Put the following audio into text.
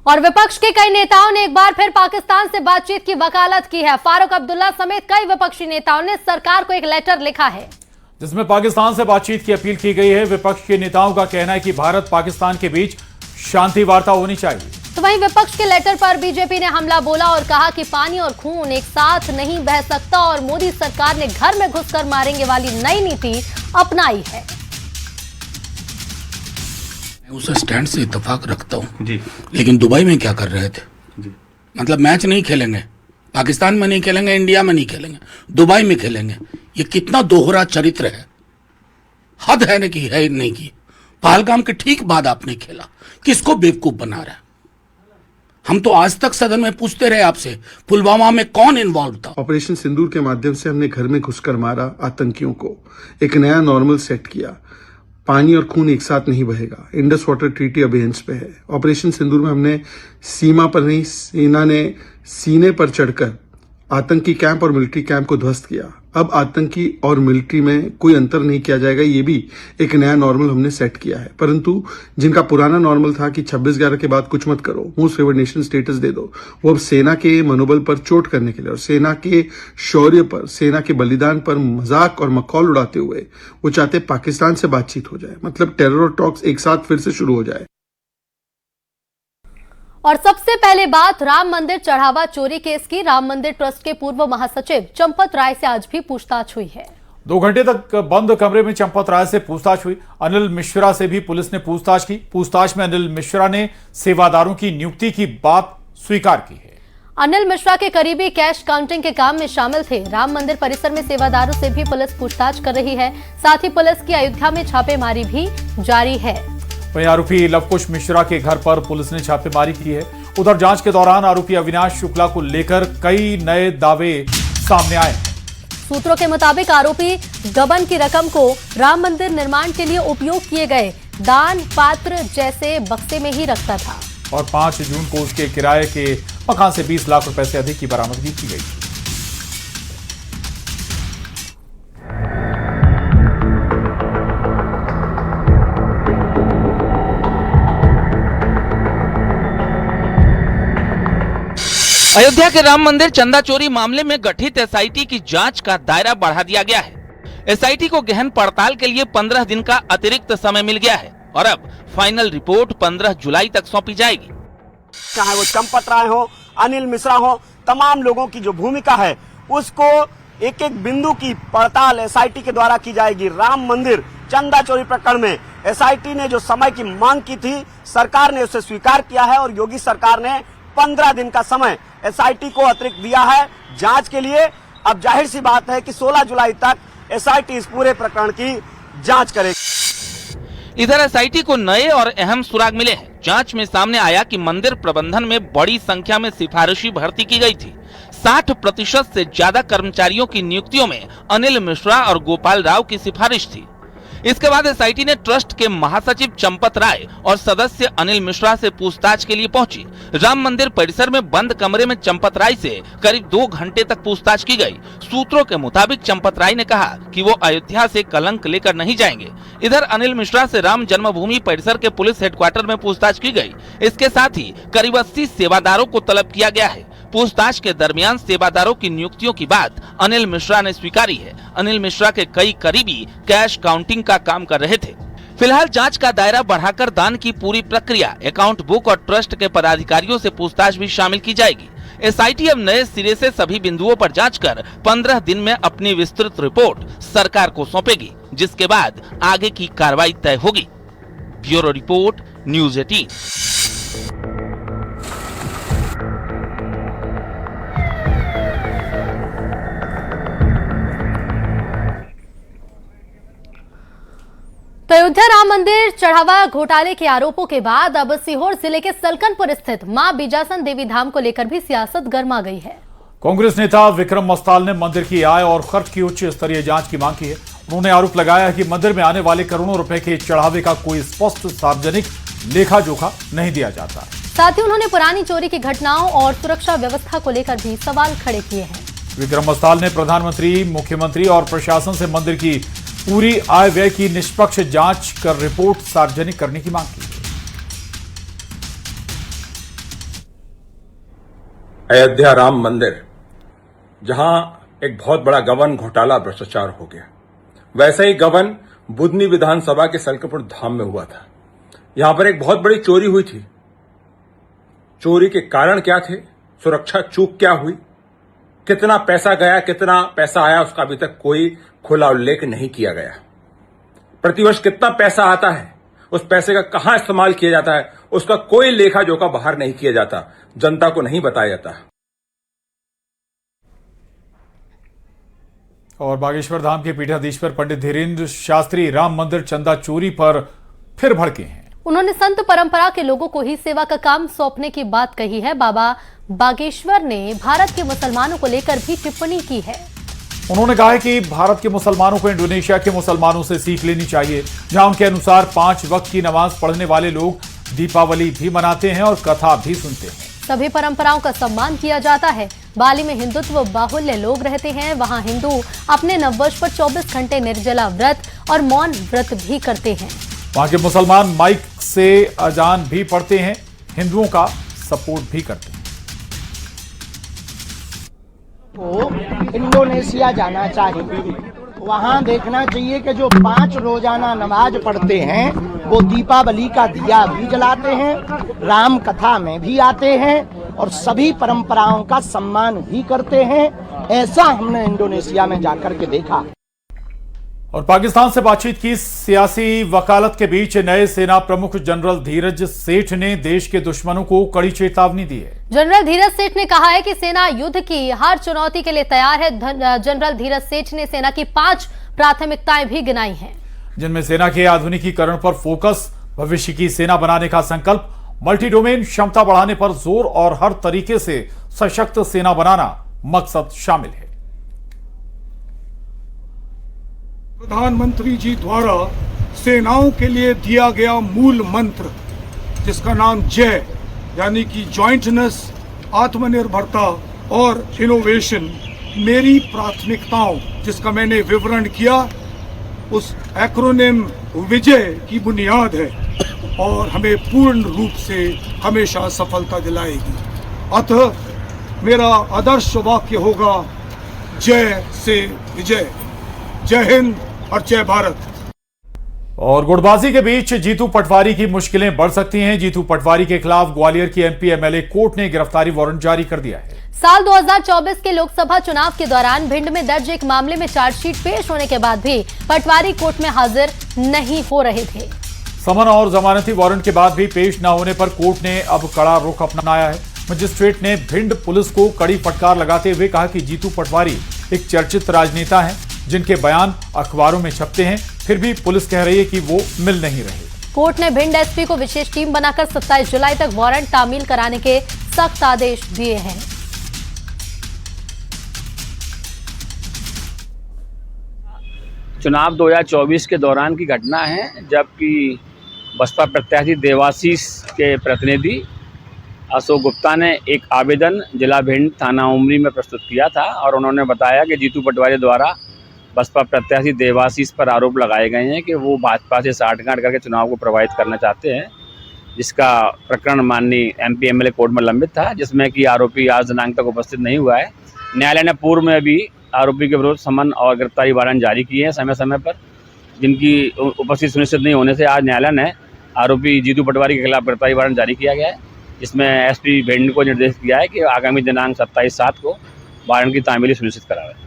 और विपक्ष के कई नेताओं ने एक बार फिर पाकिस्तान से बातचीत की वकालत की है। फारूक अब्दुल्ला समेत कई विपक्षी नेताओं ने सरकार को एक लेटर लिखा है जिसमें पाकिस्तान से बातचीत की अपील की गई है। विपक्ष के नेताओं का कहना है कि भारत पाकिस्तान के बीच शांति वार्ता होनी चाहिए। तो वहीं विपक्ष के लेटर पर बीजेपी ने हमला बोला और कहा कि पानी और खून एक साथ नहीं बह सकता और मोदी सरकार ने घर में घुसकर मारेंगे वाली नई नीति अपनाई है। मैं उस स्टैंड से इत्तेफाक रखता हूँ जी, लेकिन दुबई में क्या कर रहे थे जी? मतलब मैच नहीं खेलेंगे, पाकिस्तान में नहीं खेलेंगे, इंडिया में नहीं खेलेंगे, दुबई में खेलेंगे। ये कितना दोहरा चरित्र है, हद है न कि है नहीं की। पहलगाम के ठीक बाद आपने खेला, किसको बेवकूफ बना रहा है? हम तो आज तक सदन में पूछते रहे आपसे, पुलवामा में कौन इन्वॉल्व था? ऑपरेशन सिंदूर के माध्यम से हमने घर में घुसकर मारा आतंकियों को, एक नया नॉर्मल सेट किया। पानी और खून एक साथ नहीं बहेगा, इंडस वाटर ट्रीटी अबेयंस पे है। ऑपरेशन सिंदूर में हमने सीमा पर नहीं, सेना ने सीने पर चढ़कर आतंकी कैंप और मिलिट्री कैंप को ध्वस्त किया। अब आतंकी और मिलिट्री में कोई अंतर नहीं किया जाएगा, ये भी एक नया नॉर्मल हमने सेट किया है। परंतु जिनका पुराना नॉर्मल था कि 26/11 के बाद कुछ मत करो, मोस्ट फेवर्ड नेशन स्टेटस दे दो, वो अब सेना के मनोबल पर चोट करने के लिए और सेना के शौर्य पर, सेना के बलिदान पर मजाक और मखौल उड़ाते हुए वो चाहते पाकिस्तान से बातचीत हो जाए, मतलब टेरर और टॉक्स एक साथ फिर से शुरू हो जाए। और सबसे पहले बात राम मंदिर चढ़ावा चोरी केस की। राम मंदिर ट्रस्ट के पूर्व महासचिव चंपत राय से आज भी पूछताछ हुई है। 2 घंटे तक बंद कमरे में चंपत राय से पूछताछ हुई। अनिल मिश्रा से भी पुलिस ने पूछताछ की। पूछताछ में अनिल मिश्रा ने सेवादारों की नियुक्ति की बात स्वीकार की है। अनिल मिश्रा के करीबी कैश काउंटिंग के काम में शामिल थे। राम मंदिर परिसर में सेवादारों से भी पुलिस पूछताछ कर रही है। साथ ही पुलिस की अयोध्या में छापेमारी भी जारी है। वहीं आरोपी लवकुश मिश्रा के घर पर पुलिस ने छापेमारी की है। उधर जांच के दौरान आरोपी अविनाश शुक्ला को लेकर कई नए दावे सामने आए। सूत्रों के मुताबिक आरोपी गबन की रकम को राम मंदिर निर्माण के लिए उपयोग किए गए दान पात्र जैसे बक्से में ही रखता था और 5 जून को उसके किराए के मकान से 20 लाख रुपए से अधिक की बरामदगी की गई। अयोध्या के राम मंदिर चंदा चोरी मामले में गठित एसआईटी की जांच का दायरा बढ़ा दिया गया है। एसआईटी को गहन पड़ताल के लिए 15 दिन का अतिरिक्त समय मिल गया है और अब फाइनल रिपोर्ट 15 जुलाई तक सौंपी जाएगी। चाहे वो चंपत राय हो, अनिल मिश्रा हो, तमाम लोगों की जो भूमिका है उसको एक एक बिंदु की पड़ताल एसआईटी के द्वारा की जाएगी। राम मंदिर चंदा चोरी प्रकरण में एसआईटी ने जो समय की मांग की थी, सरकार ने उसे स्वीकार किया है और योगी सरकार ने 15 दिन का समय एसआईटी को अतिरिक्त दिया है जांच के लिए। अब जाहिर सी बात है कि 16 जुलाई तक एसआईटी इस पूरे प्रकरण की जांच करेगी। इधर एसआईटी को नए और अहम सुराग मिले हैं। जांच में सामने आया कि मंदिर प्रबंधन में बड़ी संख्या में सिफारिशी भर्ती की गई थी। 60% से ज्यादा कर्मचारियों की नियुक्तियों में अनिल मिश्रा और गोपाल राव की सिफारिश थी। इसके बाद एसआईटी ने ट्रस्ट के महासचिव चंपत राय और सदस्य अनिल मिश्रा से पूछताछ के लिए पहुंची। राम मंदिर परिसर में बंद कमरे में चंपत राय से करीब 2 घंटे तक पूछताछ की गई। सूत्रों के मुताबिक चंपत राय ने कहा कि वो अयोध्या से कलंक लेकर नहीं जाएंगे। इधर अनिल मिश्रा से राम जन्मभूमि परिसर के पुलिस हेडक्वार्टर में पूछताछ की गई। इसके साथ ही करीब 80 सेवादारों को तलब किया गया है। पूछताछ के दरमियान सेवादारों की नियुक्तियों की बात अनिल मिश्रा ने स्वीकारी है। अनिल मिश्रा के कई करीबी कैश काउंटिंग का काम कर रहे थे। फिलहाल जांच का दायरा बढ़ाकर दान की पूरी प्रक्रिया, अकाउंट बुक और ट्रस्ट के पदाधिकारियों से पूछताछ भी शामिल की जाएगी। एसआईटी अब नए सिरे से सभी बिंदुओं पर जांच कर 15 दिन में अपनी विस्तृत रिपोर्ट सरकार को सौंपेगी, जिसके बाद आगे की कार्रवाई तय होगी। Bureau report, news 18। तो अयोध्या राम मंदिर चढ़ावा घोटाले के आरोपों के बाद अब सीहोर जिले के सलकनपुर स्थित मां बिजासन देवी धाम को लेकर भी सियासत गर्मा गई है। कांग्रेस नेता विक्रम मस्ताल ने मंदिर की आय और खर्च की उच्च स्तरीय जांच की मांग की है। उन्होंने आरोप लगाया कि मंदिर में आने वाले करोड़ों रुपए के चढ़ावे का कोई स्पष्ट सार्वजनिक लेखा जोखा नहीं दिया जाता। साथ ही उन्होंने पुरानी चोरी की घटनाओं और सुरक्षा व्यवस्था को लेकर भी सवाल खड़े किए हैं। विक्रम मस्ताल ने प्रधानमंत्री, मुख्यमंत्री और प्रशासन से मंदिर की पूरी आय व्यय की निष्पक्ष जांच कर रिपोर्ट सार्वजनिक करने की मांग की। अयोध्या राम मंदिर, जहां एक बहुत बड़ा गबन घोटाला भ्रष्टाचार हो गया, वैसा ही गबन बुधनी विधानसभा के सलकपुर धाम में हुआ था। यहां पर एक बहुत बड़ी चोरी हुई थी। चोरी के कारण क्या थे, सुरक्षा चूक क्या हुई, कितना पैसा गया, कितना पैसा आया, उसका अभी तक कोई खुला उल्लेख नहीं किया गया। प्रतिवर्ष कितना पैसा आता है, उस पैसे का कहां इस्तेमाल किया जाता है, उसका कोई लेखा जोखा बाहर नहीं किया जाता, जनता को नहीं बताया जाता। और बागेश्वर धाम के पीठाधीश्वर पंडित धीरेन्द्र शास्त्री राम मंदिर चंदा चोरी पर फिर भड़के हैं। उन्होंने संत परंपरा के लोगों को ही सेवा का काम सौंपने की बात कही है। बाबा बागेश्वर ने भारत के मुसलमानों को लेकर भी टिप्पणी की है। उन्होंने कहा है कि भारत के मुसलमानों को इंडोनेशिया के मुसलमानों से सीख लेनी चाहिए, जहां उनके अनुसार 5 वक्त की नमाज पढ़ने वाले लोग दीपावली भी मनाते हैं और कथा भी सुनते हैं। सभी परंपराओं का सम्मान किया जाता है। बाली में हिंदुत्व बाहुल्य लोग रहते हैं। वहां हिंदू अपने नववर्ष पर 24 घंटे निर्जला व्रत और मौन व्रत भी करते हैं। वहां के मुसलमान माइक से अजान भी पढ़ते हैं, हिंदुओं का सपोर्ट भी करते हैं। को इंडोनेशिया जाना चाहिए, वहाँ देखना चाहिए कि जो 5 रोजाना नमाज पढ़ते हैं वो दीपावली का दिया भी जलाते हैं, राम कथा में भी आते हैं और सभी परंपराओं का सम्मान भी करते हैं। ऐसा हमने इंडोनेशिया में जाकर के देखा। और पाकिस्तान से बातचीत की सियासी वकालत के बीच नए सेना प्रमुख जनरल धीरज सेठ ने देश के दुश्मनों को कड़ी चेतावनी दी है। जनरल धीरज सेठ ने कहा है कि सेना युद्ध की हर चुनौती के लिए तैयार है। जनरल धीरज सेठ ने सेना की 5 प्राथमिकताएं भी गिनाई हैं, जिनमें सेना के आधुनिकीकरण पर फोकस, भविष्य की सेना बनाने का संकल्प, मल्टी डोमेन क्षमता बढ़ाने पर जोर और हर तरीके से सशक्त सेना बनाना मकसद शामिल है। प्रधानमंत्री जी द्वारा सेनाओं के लिए दिया गया मूल मंत्र, जिसका नाम जय यानी कि जॉइंटनेस, आत्मनिर्भरता और इनोवेशन, मेरी प्राथमिकताओं जिसका मैंने विवरण किया, उस एक्रोनिम विजय की बुनियाद है और हमें पूर्ण रूप से हमेशा सफलता दिलाएगी। अतः मेरा आदर्श वाक्य होगा, जय से विजय। जय हिंद और जय भारत। और गुटबाजी के बीच जीतू पटवारी की मुश्किलें बढ़ सकती हैं। जीतू पटवारी के खिलाफ ग्वालियर की एमपी एमएलए कोर्ट ने गिरफ्तारी वारंट जारी कर दिया है। साल 2024 के लोकसभा चुनाव के दौरान भिंड में दर्ज एक मामले में चार्जशीट पेश होने के बाद भी पटवारी कोर्ट में हाजिर नहीं हो रहे थे। समन और जमानती वारंट के बाद भी पेश न होने पर कोर्ट ने अब कड़ा रुख अपनाया है। मजिस्ट्रेट ने भिंड पुलिस को कड़ी फटकार लगाते हुए कहा कि जीतू पटवारी एक चर्चित राजनेता हैं, जिनके बयान अखबारों में छपते हैं, फिर भी पुलिस कह रही है कि वो मिल नहीं रहे। कोर्ट ने भिंड एसपी को विशेष टीम बनाकर 27 जुलाई तक वारंट तामील कराने के सख्त आदेश दिए हैं। चुनाव 2024 के दौरान की घटना है, जबकि बसपा प्रत्याशी देवाशीष के प्रतिनिधि अशोक गुप्ता ने एक आवेदन जिला भिंड थाना उमरी में प्रस्तुत किया था और उन्होंने बताया कि जीतू पटवारी द्वारा बसपा प्रत्याशी देवाशीष पर आरोप लगाए गए हैं कि वो भाजपा से साठगांठ करके चुनाव को प्रभावित करना चाहते हैं, जिसका प्रकरण माननीय एमपी एमएलए कोर्ट में लंबित था, जिसमें कि आरोपी आज दिनांक तक उपस्थित नहीं हुआ है। न्यायालय ने पूर्व में भी आरोपी के विरुद्ध समन और गिरफ्तारी वारंट जारी किए हैं समय समय पर, जिनकी उपस्थिति सुनिश्चित नहीं होने से आज न्यायालय ने आरोपी जीतू पटवारी के खिलाफ गिरफ्तारी वारंट जारी किया गया है, जिसमें एसपी भिंड को निर्देश किया है कि आगामी दिनांक 27/7 को वारंट की तामीली सुनिश्चित करावे।